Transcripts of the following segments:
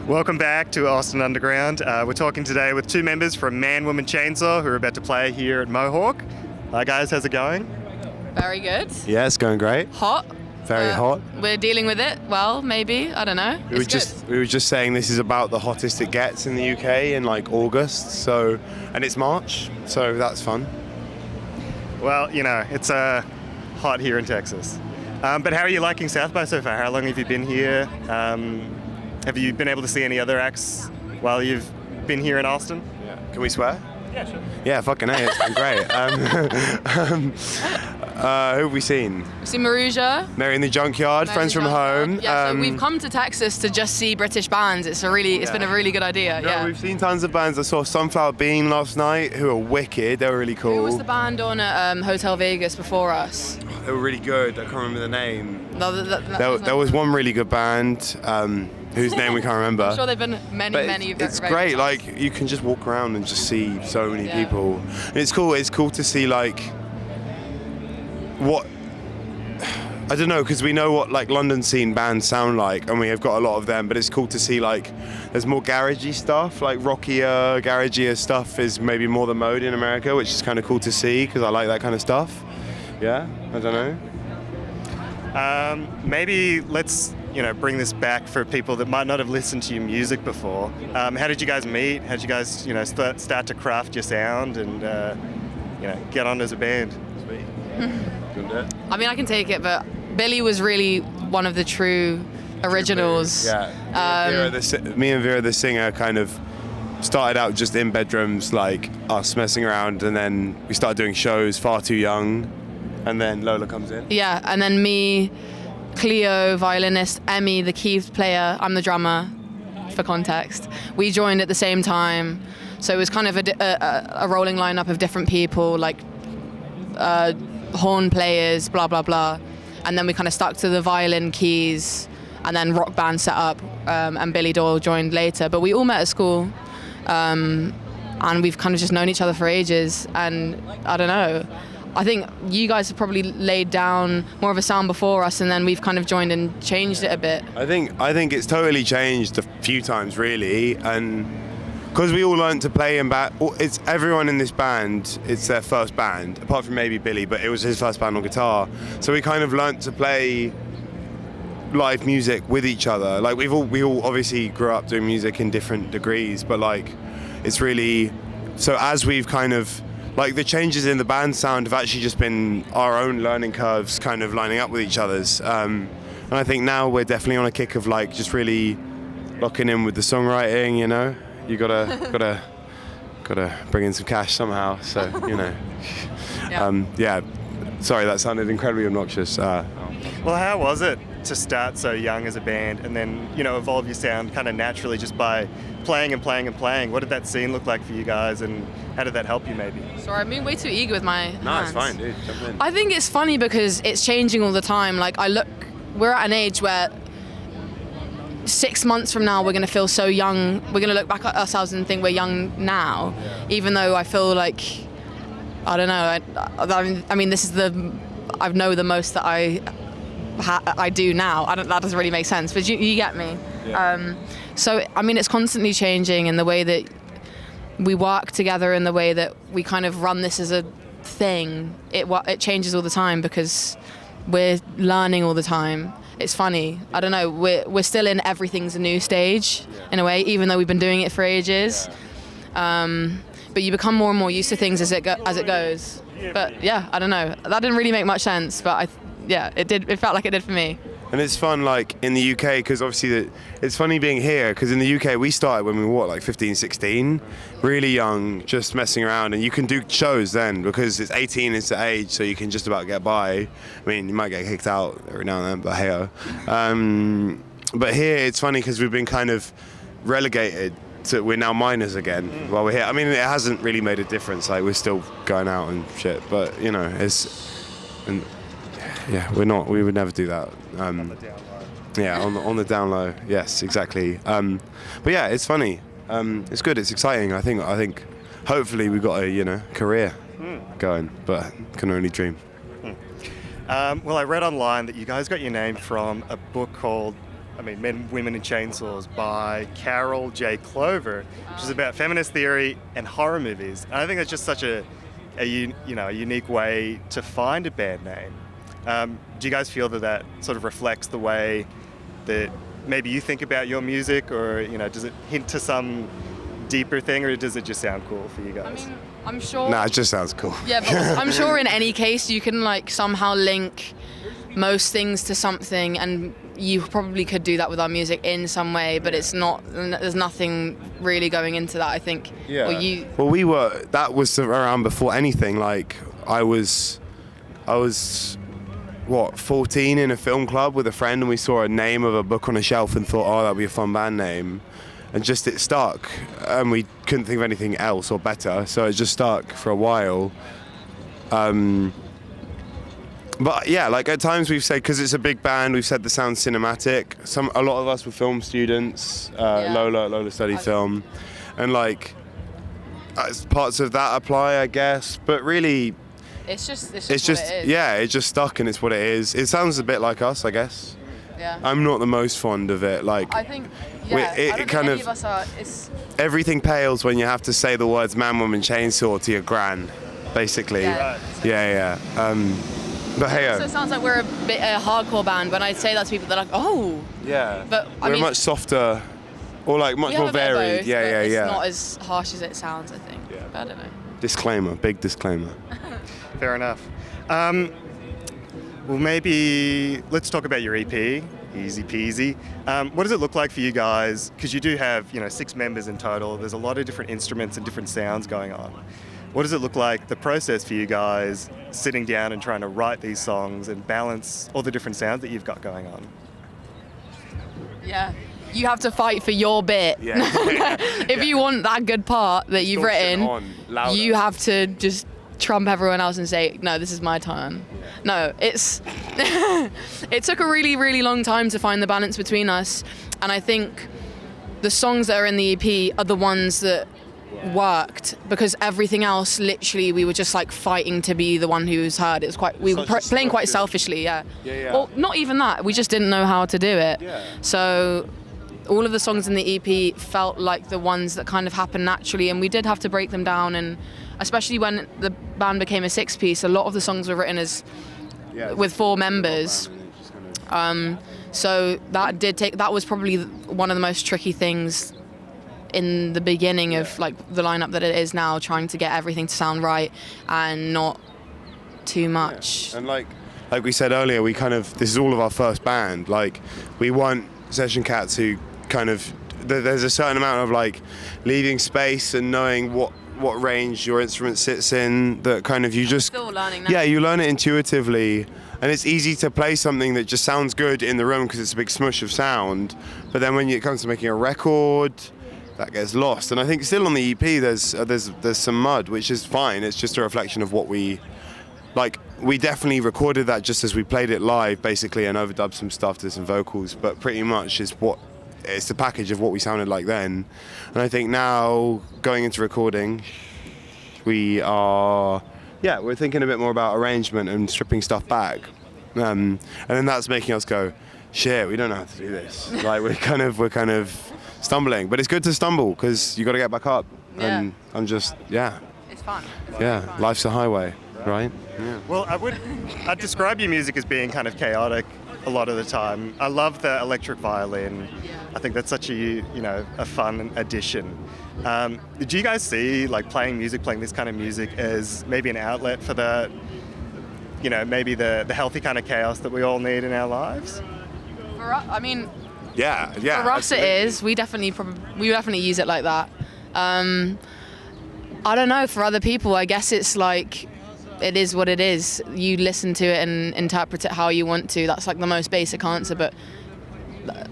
Welcome back to Austin Underground. We're talking today with two members from Man Woman Chainsaw who are about to play here at Mohawk. Guys, how's it going? Very good. Yeah, it's going great. Hot. Very hot. We're dealing with it. Well, maybe. I don't know. We were just saying this is about the hottest it gets in the UK in like August. And it's March, so that's fun. Well, you know, it's hot here in Texas. But how are you liking South by so far? How long have you been here? Have you been able to see any other acts while you've been here in Austin? Yeah. Can we swear? Yeah, sure. Yeah, fucking A, it's been great. Who have we seen? We've seen Maruja. Mary in the Junkyard, Friends from Home. Yeah, so we've come to Texas to just see British bands. It's been a really good idea. No, yeah. We've seen tons of bands. I saw Sunflower Bean last night, who are wicked. They were really cool. Who was the band on at Hotel Vegas before us? They were really good. I can't remember the name. No, There was one really good band. Whose name we can't remember. I'm sure they've been many. It's great. Like you can just walk around and just see so many people. And it's cool. It's cool to see like what I don't know, because we know what like London scene bands sound like, and we have got a lot of them. But it's cool to see like there's more garagey stuff, like rockier, garagier stuff is maybe more the mode in America, which is kind of cool to see because I like that kind of stuff. Yeah, I don't know. Maybe let's bring this back for people that might not have listened to your music before. How did you guys meet? How did you guys, start to craft your sound and, get on as a band? Sweet. I mean, I can take it, but Billy was really one of the true originals. Yeah. Me and Vera, the singer, kind of started out just in bedrooms, like us messing around, and then we started doing shows far too young, and then Lola comes in. Yeah, and then me, Cleo, violinist, Emmy, the keys player, I'm the drummer, for context. We joined at the same time, so it was kind of a rolling lineup of different people, like horn players, blah, blah, blah. And then we kind of stuck to the violin, keys, and then rock band set up, and Billy Doyle joined later. But we all met at school, and we've kind of just known each other for ages, and I don't know. I think you guys have probably laid down more of a sound before us, and then we've kind of joined and changed it a bit. I think it's totally changed a few times, really, and because we all learned to play in band. It's everyone in this band. It's their first band, apart from maybe Billy, but it was his first band on guitar. So we kind of learned to play live music with each other. Like we all obviously grew up doing music in different degrees, but like it's really so as we've kind of. Like the changes in the band sound have actually just been our own learning curves kind of lining up with each other's. And I think now we're definitely on a kick of like just really locking in with the songwriting, You gotta bring in some cash somehow, so, Yeah. Sorry, that sounded incredibly obnoxious. Well, how was it to start so young as a band and then, evolve your sound kind of naturally just by playing and playing and playing? What did that scene look like for you guys, and how did that help you maybe? Sorry, I'm being way too eager with my hands. No, it's fine, dude. Jump in. I think it's funny because it's changing all the time. Like we're at an age where 6 months from now we're going to feel so young. We're going to look back at ourselves and think we're young now, even though I feel like, I don't know. I mean, this is I know the most that I do now. That doesn't really make sense, but you get me. Yeah. So, I mean, it's constantly changing in the way that we work together, in the way that we kind of run this as a thing. It changes all the time because we're learning all the time. It's funny. I don't know. We're still in everything's a new stage in a way, even though we've been doing it for ages. But you become more and more used to things as it goes. But yeah, I don't know. That didn't really make much sense, but it did. It felt like it did for me. And it's fun, like, in the UK, because obviously it's funny being here, because in the UK we started when we were, like, 15, 16, really young, just messing around, and you can do shows then, because it's 18 is the age, so you can just about get by. I mean, you might get kicked out every now and then, but hey-oh. But here, it's funny, because we've been kind of relegated to, we're now minors again while we're here. I mean, it hasn't really made a difference, like, we're still going out and shit, but, we would never do that. On the down low. Yeah, on the down low. Yes, exactly. But yeah, it's funny. It's good. It's exciting. I think. Hopefully, we've got a career going, but can only dream. Well, I read online that you guys got your name from a book called Men, Women and Chainsaws by Carol J. Clover, which is about feminist theory and horror movies. And I think that's just such a unique way to find a band name. Do you guys feel that sort of reflects the way that maybe you think about your music, or does it hint to some deeper thing, or does it just sound cool for you guys? I'm sure. Nah, it just sounds cool. Yeah, but I'm sure in any case you can somehow link most things to something, and you probably could do that with our music in some way, but it's not. There's nothing really going into that, I think. Yeah. Well, that was around before anything. I was 14 in a film club with a friend, and we saw a name of a book on a shelf and thought, oh, that'd be a fun band name. And just it stuck, and we couldn't think of anything else or better, so it just stuck for a while. But yeah, at times we've said, because it's a big band, we've said the sound cinematic. A lot of us were film students, Lola studied film, and parts of that apply, I guess. But really, it's just what it is. Yeah, it just stuck, and it's what it is. It sounds a bit like us, I guess. Yeah. I'm not the most fond of it. I think, I don't think any of us are. Everything pales when you have to say the words "man, woman, chainsaw" to your gran, basically. Yeah. But hey, so it sounds like we're a hardcore band. When I say that to people, they're like, "Oh." Yeah. But we're much softer, or much more varied. Both, yeah. It's not as harsh as it sounds, I think. Yeah. But I don't know. Disclaimer, big disclaimer. Fair enough. Well, maybe let's talk about your EP. Easy peasy. What does it look like for you guys? Because you do have 6 members in total. There's a lot of different instruments and different sounds going on. What does it look like, the process for you guys, sitting down and trying to write these songs and balance all the different sounds that you've got going on? Yeah. You have to fight for your bit. Yeah. If you want that good part that you've written, you have to just trump everyone else and say, no, this is my turn. No, it took a really, really long time to find the balance between us. And I think the songs that are in the EP are the ones that worked, because everything else, literally, we were just fighting to be the one who's heard. It was we were playing quite selfishly, yeah. Well, not even that. We just didn't know how to do it. Yeah. So all of the songs in the EP felt like the ones that kind of happened naturally, and we did have to break them down. And especially when the band became a 6-piece, a lot of the songs were written with 4 members. So that was probably one of the most tricky things in the beginning of the lineup that it is now, trying to get everything to sound right and not too much. Yeah. And like we said earlier, this is all of our first band. We want session cats who there's a certain amount of leaving space and knowing what range your instrument sits in, that you just still learning now. Yeah, you learn it intuitively, and it's easy to play something that just sounds good in the room because it's a big smush of sound, but then when it comes to making a record, that gets lost. And I think still on the EP there's some mud, which is fine. It's just a reflection of what we definitely recorded that just as we played it live basically, and overdubbed some stuff to some vocals, but pretty much it's the package of what we sounded like then. And I think now, going into recording, we're thinking a bit more about arrangement and stripping stuff back. And then that's making us go, shit, we don't know how to do this. We're kind of stumbling. But it's good to stumble, because you got to get back up. Yeah. And I'm just, It's fun. Yeah, life's a highway, right? Yeah. Well, I'd describe your music as being kind of chaotic a lot of the time. I love the electric violin. I think that's such a fun addition. Do you guys see playing this kind of music as maybe an outlet for the maybe the healthy kind of chaos that we all need in our lives? For us, Yeah. For us, it is. We definitely use it like that. I don't know. For other people, I guess it's it is what it is. You listen to it and interpret it how you want to. That's the most basic answer. But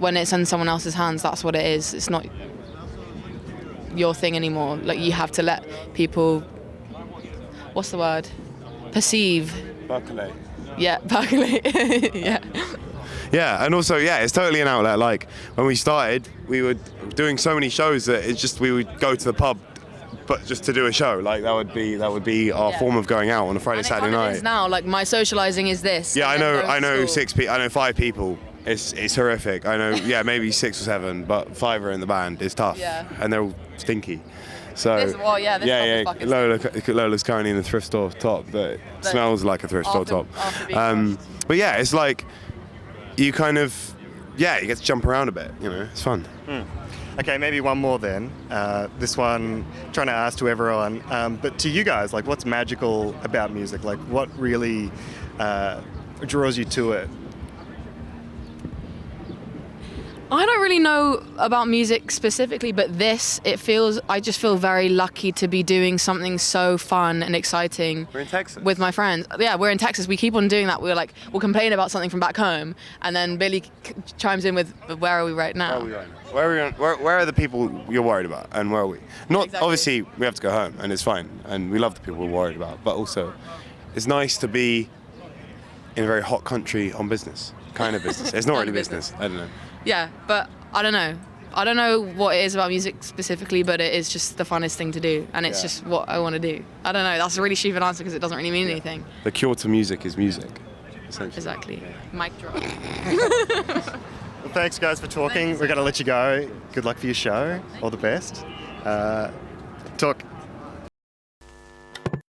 when it's in someone else's hands, that's what it is. It's not your thing anymore. You have to let people, what's the word? Perceive. Percolate. Yeah, percolate. Yeah. Yeah, and also, it's totally an outlet. When we started, we were doing so many shows that we would go to the pub, but just to do a show. That would be our form of going out on a Friday, Saturday night. It is now. My socializing is this. Yeah, I know 6 people. I know 5 people It's horrific. I know. Yeah, maybe 6 or 7, but 5 are in the band. It's tough. Yeah. And they're all stinky. So This top is fucking Lola's currently in the thrift store top that smells like a thrift store top. After being washed. But yeah, it's like you kind of you get to jump around a bit. You know, it's fun. Okay, maybe one more then. This one, trying to ask to everyone, but to you guys, like, what's magical about music? Like, what really draws you to it? I don't really know about music specifically, but I just feel very lucky to be doing something so fun and exciting. We're in Texas. With my friends. Yeah, we're in Texas. We keep on doing that. We'll complain about something from back home, and then Billy chimes in with, where are we right now? Where are the people you're worried about, and where are we? Not Exactly. Obviously, we have to go home, and it's fine, and we love the people we're worried about. But also, it's nice to be in a very hot country on business, kind of business. It's not really business. I don't know. Yeah, but I don't know. I don't know what it is about music specifically, but it is just the funnest thing to do, and it's just what I want to do. I don't know. That's a really stupid answer because it doesn't really mean anything. The cure to music is music, essentially. Exactly. Mic drop. Well, thanks, guys, for talking. We're going to let you go. Good luck for your show. All the best. Talk.